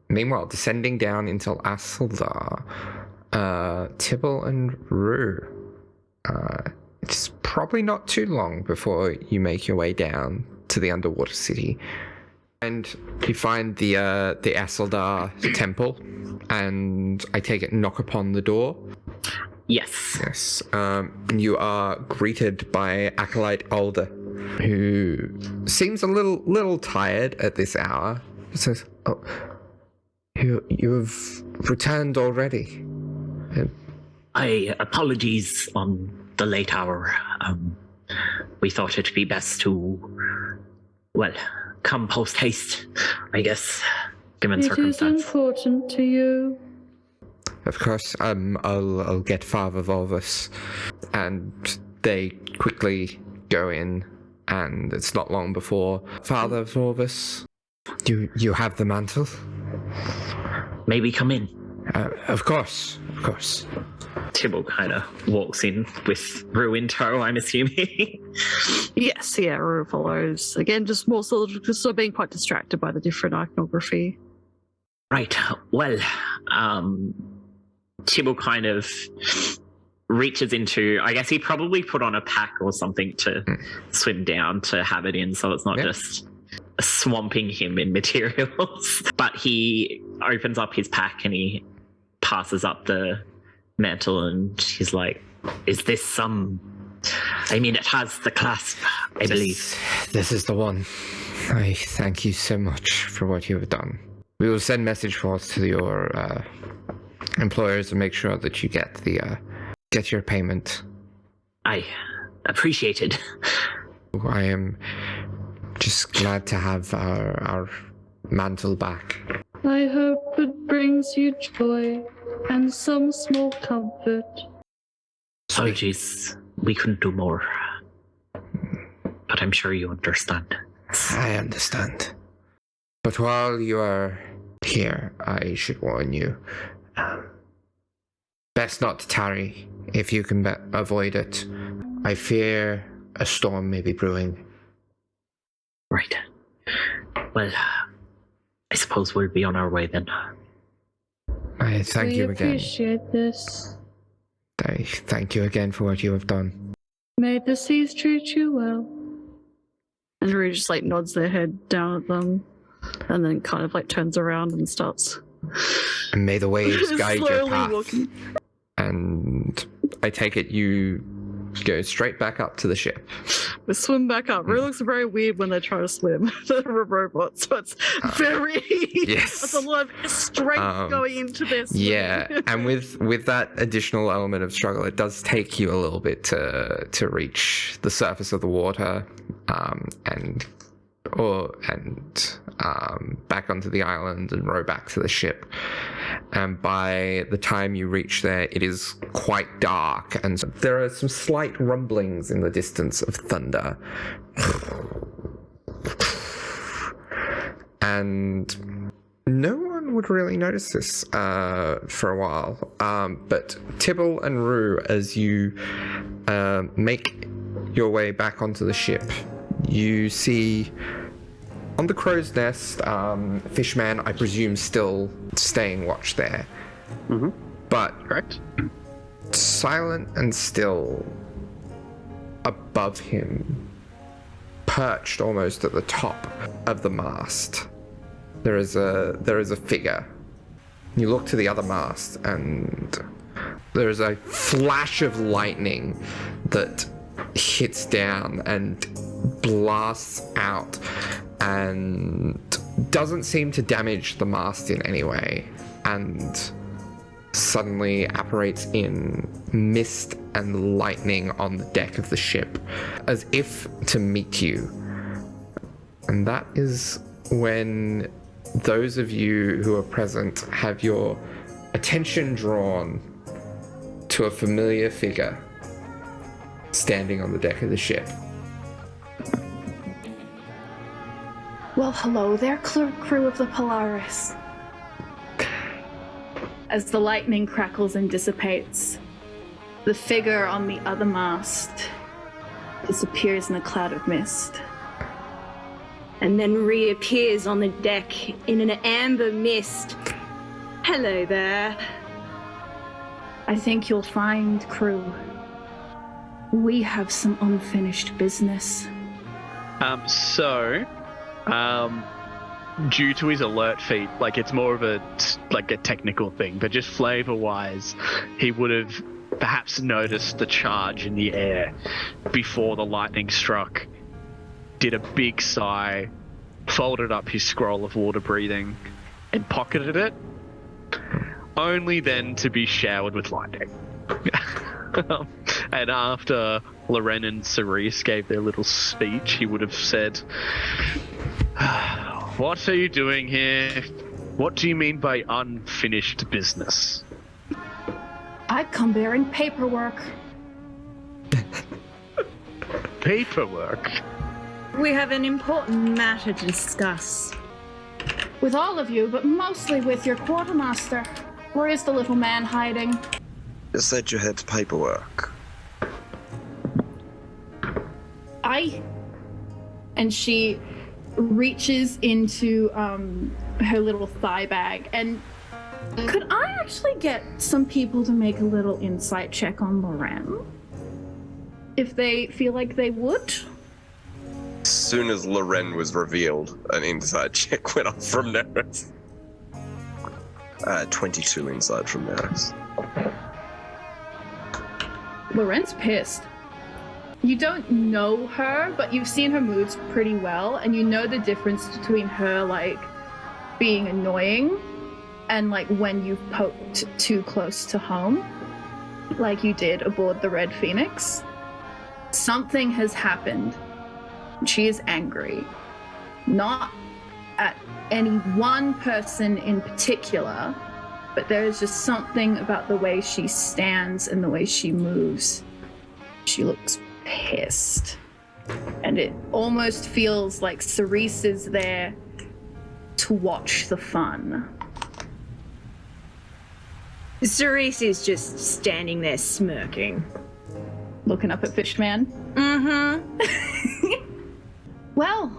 Meanwhile, descending down into 𝗖𝗔𝗦𝗧, 𝗔𝗦𝗦𝗧 and Rue. It's probably not too long before you make your way down to the underwater city. And you find the 𝗖𝗔𝗦𝗧 temple, and I take it knock upon the door. Yes. Yes. You are greeted by Acolyte Alder, who seems a little tired at this hour. He says, "Oh, you have returned already." Apologies on the late hour. We thought it'd be best to Well, come post haste, I guess, given It is circumstance. important to you. Of course, I'll get Fathomless, and they quickly go in, and it's not long before Fathomless. You have the mantle? Maybe come in. Of course. Tibble kind of walks in with Rue in tow, I'm assuming. Yes, yeah, Rue follows. Again, just more sort of being quite distracted by the different iconography. Right. Well, Tibble kind of reaches into, I guess he probably put on a pack or something to swim down to have it in, so it's not just swamping him in materials. But he opens up his pack and he passes up the mantle, and he's like, is this some... I mean, it has the clasp, I believe. This is the one. I thank you so much for what you have done. We will send message forth to your employers and make sure that you get your payment. I appreciate it. I am just glad to have our mantle back. I hope it brings you joy and some small comfort. Apologies, we couldn't do more. But I'm sure you understand. I understand. But while you are here, I should warn you. Best not to tarry if you can avoid it. I fear a storm may be brewing. Right. Well, I suppose we'll be on our way then. I thank you again. We appreciate this. I thank you again for what you have done. May the seas treat you well. And Rue just like nods their head down at them, and then kind of like turns around and starts. And may the waves guide your slowly path. walking. And I take it you go straight back up to the ship. We swim back up. Rue looks very weird when they try to swim. They're a robot, so it's very... Yes. That's a lot of strength going into this. Yeah, and with that additional element of struggle, it does take you a little bit to reach the surface of the water, and back onto the island and row back to the ship. And by the time you reach there, it is quite dark, and there are some slight rumblings in the distance of thunder. And no one would really notice this for a while. But Tibble and Rue, as you make your way back onto the ship, you see on the crow's nest, Fishman, I presume, still staying watch there. Mm-hmm. But Correct. silent and still above him, perched almost at the top of the mast, there is a figure. You look to the other mast, and there is a flash of lightning that hits down and blasts out and doesn't seem to damage the mast in any way, and suddenly apparates in mist and lightning on the deck of the ship, as if to meet you. And that is when those of you who are present have your attention drawn to a familiar figure standing on the deck of the ship. Well, hello there, crew of the Polaris. As the lightning crackles and dissipates, the figure on the other mast disappears in a cloud of mist. And then reappears on the deck in an amber mist. Hello there. I think you'll find, crew, we have some unfinished business. Due to his alert feat, like it's more of a technical thing, but just flavor-wise, he would have perhaps noticed the charge in the air before the lightning struck, did a big sigh, folded up his scroll of water breathing, and pocketed it, only then to be showered with lightning. And after Loren and Cerise gave their little speech, he would have said, "What are you doing here? What do you mean by unfinished business?" I come bearing paperwork. Paperwork? We have an important matter to discuss. With all of you, but mostly with your quartermaster. Where is the little man hiding? You said you had paperwork. And she reaches into her little thigh bag. And could I actually get some people to make a little insight check on Loren? If they feel like they would? As soon as Loren was revealed, an insight check went off from Neris. 22 insight from Neris. Loren's pissed. You don't know her, but you've seen her moves pretty well, and you know the difference between her, like, being annoying and, like, when you've poked too close to home, like you did aboard the Red Phoenix. Something has happened. She is angry. Not at any one person in particular, but there is just something about the way she stands and the way she moves. She looks pissed. And it almost feels like Cerise is there to watch the fun. Cerise is just standing there smirking. Looking up at Fishman. Mm-hmm. Well,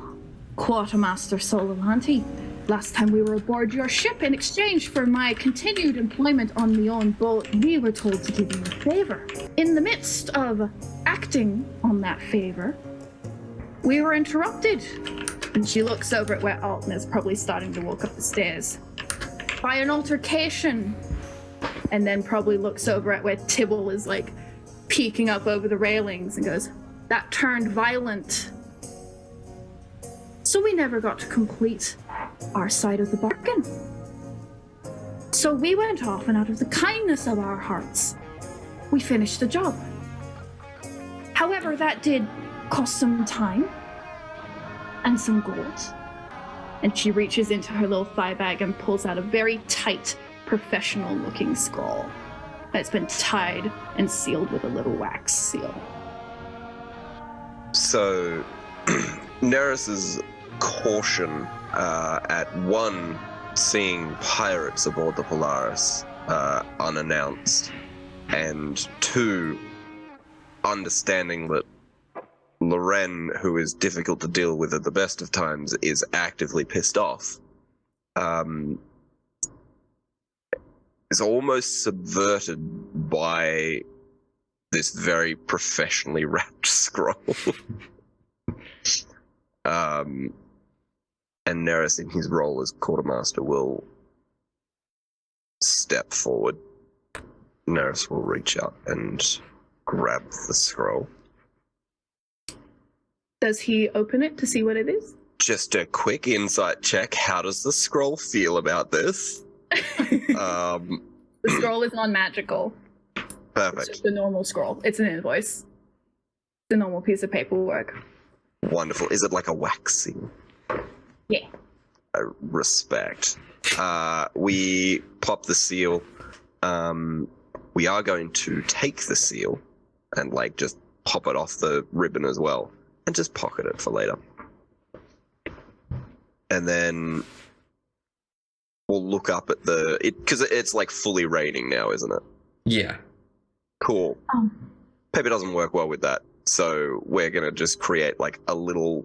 Quartermaster Sololanti, last time we were aboard your ship in exchange for my continued employment on the own boat, we were told to give you a favor. In the midst of acting on that favor, we were interrupted. And she looks over at where Alton is probably starting to walk up the stairs. By an altercation. And then probably looks over at where Tibble is like peeking up over the railings and goes, that turned violent. So we never got to complete our side of the bargain. So we went off, and out of the kindness of our hearts, we finished the job. However, that did cost some time and some gold. And she reaches into her little thigh bag and pulls out a very tight, professional-looking scroll that's been tied and sealed with a little wax seal. So, Neris's caution at one, seeing pirates aboard the Polaris unannounced, and two, understanding that Loren, who is difficult to deal with at the best of times, is actively pissed off, is almost subverted by this very professionally wrapped scroll. And Neris, in his role as quartermaster, will step forward. Neris will reach out and grab the scroll. Does he open it to see what it is? Just a quick insight check. How does the scroll feel about this? The scroll is non-magical. Perfect. It's just a normal scroll. It's an invoice. It's a normal piece of paperwork. Wonderful. Is it like a wax seal? Yeah. Respect. We pop the seal. We are going to take the seal and like just pop it off the ribbon as well and just pocket it for later. And then we'll look up at because it's like fully raining now, isn't it? Yeah. Cool. Paper doesn't work well with that, so we're gonna just create like a little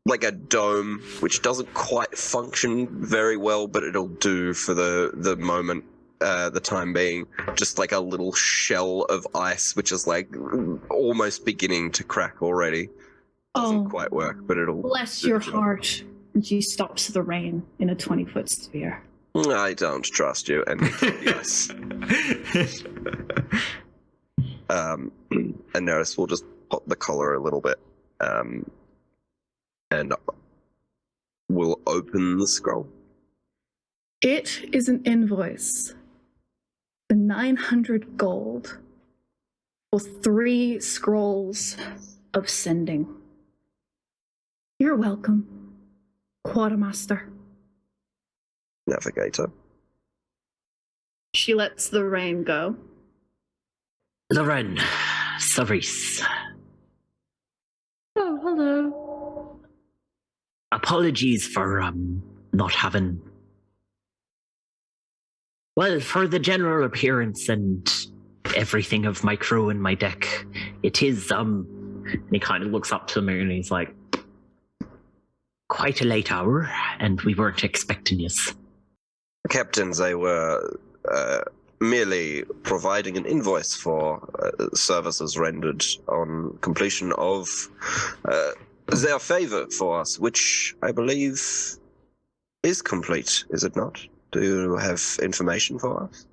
like a dome, which doesn't quite function very well, but it'll do for the moment, the time being. Just like a little shell of ice, which is like almost beginning to crack already. Doesn't quite work, but it'll... Bless your heart. And she stops the rain in a 20-foot sphere. I don't trust you, and yes. And Neris will just pop the collar a little bit, and we'll open the scroll. It is an invoice for 900 gold for 3 scrolls of sending. You're welcome, Quartermaster. Navigator. She lets the rain go. Loren, Saris. Oh, hello. Apologies for not having. Well, for the general appearance and everything of my crew and my deck, it is and he kind of looks up to the moon and he's like, quite a late hour, and we weren't expecting you. Captains, they were merely providing an invoice for services rendered on completion of their favor for us, which I believe is complete, is it not? Do you have information for us?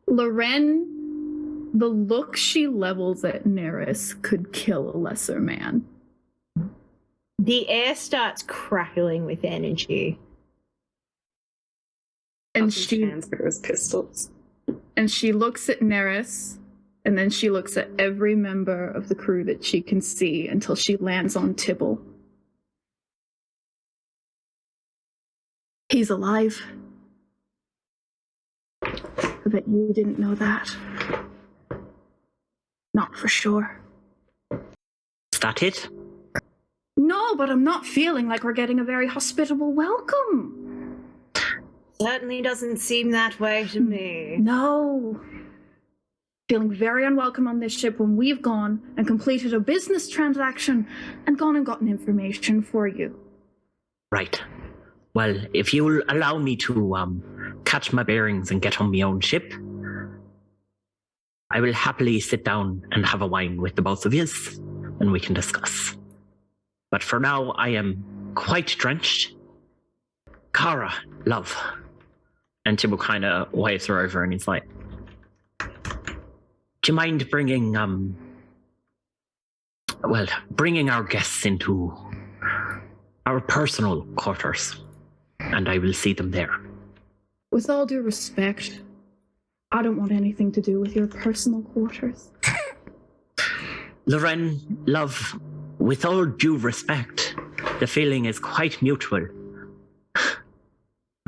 Loren, the look she levels at Neris could kill a lesser man. The air starts crackling with energy. And she hands for his pistols. And she looks at Neris, and then she looks at every member of the crew that she can see until she lands on 𝗖𝗔𝗦𝗧. He's alive. I bet you didn't know that. Not for sure. Is that it? No, but I'm not feeling like we're getting a very hospitable welcome. Certainly doesn't seem that way to me. No. Feeling very unwelcome on this ship when we've gone and completed a business transaction and gone and gotten information for you. Right. Well, if you'll allow me to catch my bearings and get on my own ship, I will happily sit down and have a wine with the both of you, and we can discuss. But for now, I am quite drenched. Kara, love. And 𝗖𝗔𝗦𝗧 kind of waves her over and he's like, do you mind bringing our guests into our personal quarters, and I will see them there. With all due respect, I don't want anything to do with your personal quarters. Loren, love, with all due respect, the feeling is quite mutual.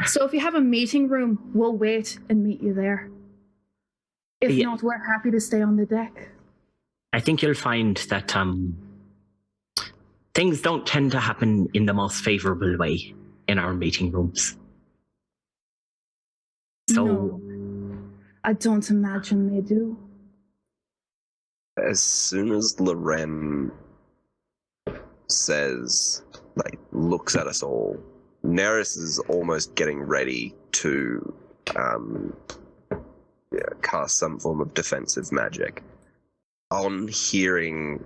So if you have a meeting room, we'll wait and meet you there. If not, we're happy to stay on the deck. I think you'll find that things don't tend to happen in the most favorable way in our meeting rooms. So, no, I don't imagine they do. As soon as Loren says, looks at us all, Neris is almost getting ready to cast some form of defensive magic. On hearing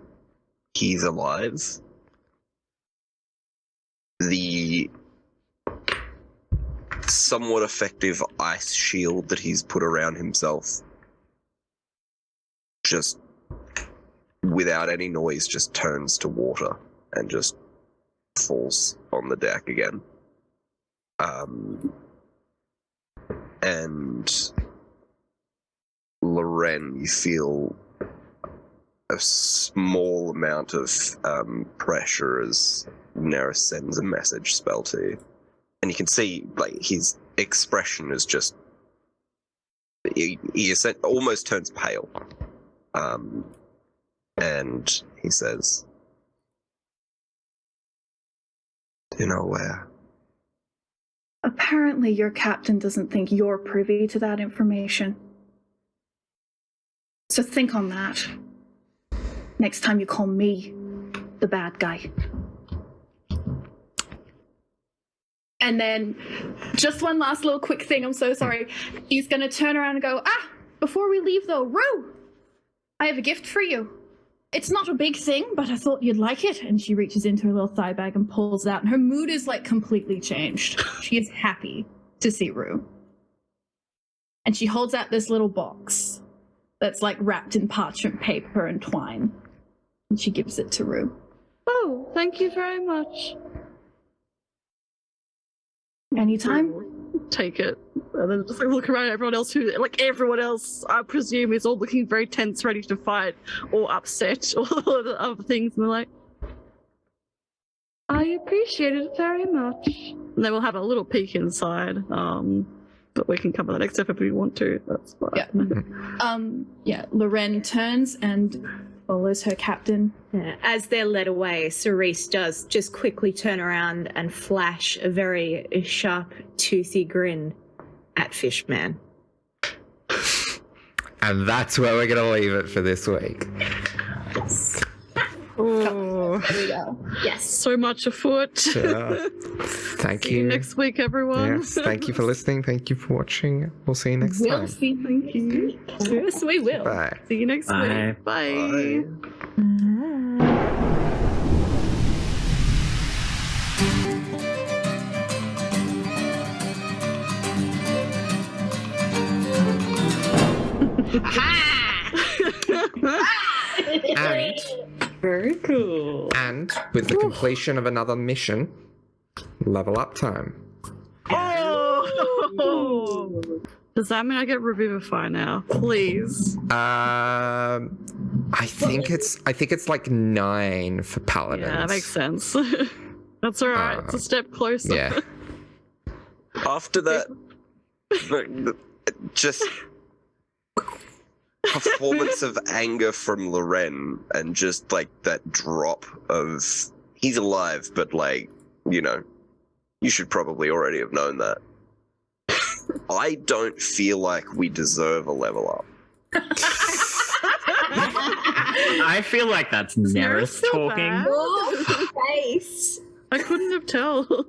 he's alive, the somewhat effective ice shield that he's put around himself just, without any noise, just turns to water and just falls on the deck again. And Loren, you feel a small amount of pressure as Neris sends a message spell to you. And you can see, his expression is just... He almost turns pale. And he says, do you know where? Apparently your captain doesn't think you're privy to that information. So think on that. Next time you call me the bad guy. And then, just one last little quick thing, I'm so sorry. He's gonna turn around and go, before we leave though, Rue, I have a gift for you. It's not a big thing, but I thought you'd like it. And she reaches into her little thigh bag and pulls it out, and her mood is completely changed. She is happy to see Rue. And she holds out this little box that's wrapped in parchment paper and twine. And she gives it to Rue. Oh, thank you very much. Anytime. take it. And then just like look around at everyone else everyone else, I presume, is all looking very tense, ready to fight or upset or the other things. And they're like, I appreciate it very much. And then we'll have a little peek inside. But we can cover that next if we want to. That's fine. Yeah. Loren turns and follows her captain. Yeah, as they're led away, Cerise does just quickly turn around and flash a very sharp, toothy grin at Fishman. And that's where we're going to leave it for this week. Yes. Oh, There we go. Yes. so much afoot. Thank See you you. next week, everyone. Yes, thank you for listening. Thank you for watching. We'll see you next We'll time. see. Thank you. Yes, we will. Bye. See you next Bye. week. Bye. And, Very cool. and with the completion of another mission, level up time. Oh! Does that mean I get Revivify now? Please. I think it's like 9 for paladins. Yeah, that makes sense. That's alright. It's a step closer. Yeah. After that, just performance of anger from Loren and just like that drop of he's alive, but like, you should probably already have known that. I don't feel like we deserve a level up. I feel like that's Neris Neris so talking. bad. Oh, face. I couldn't have told.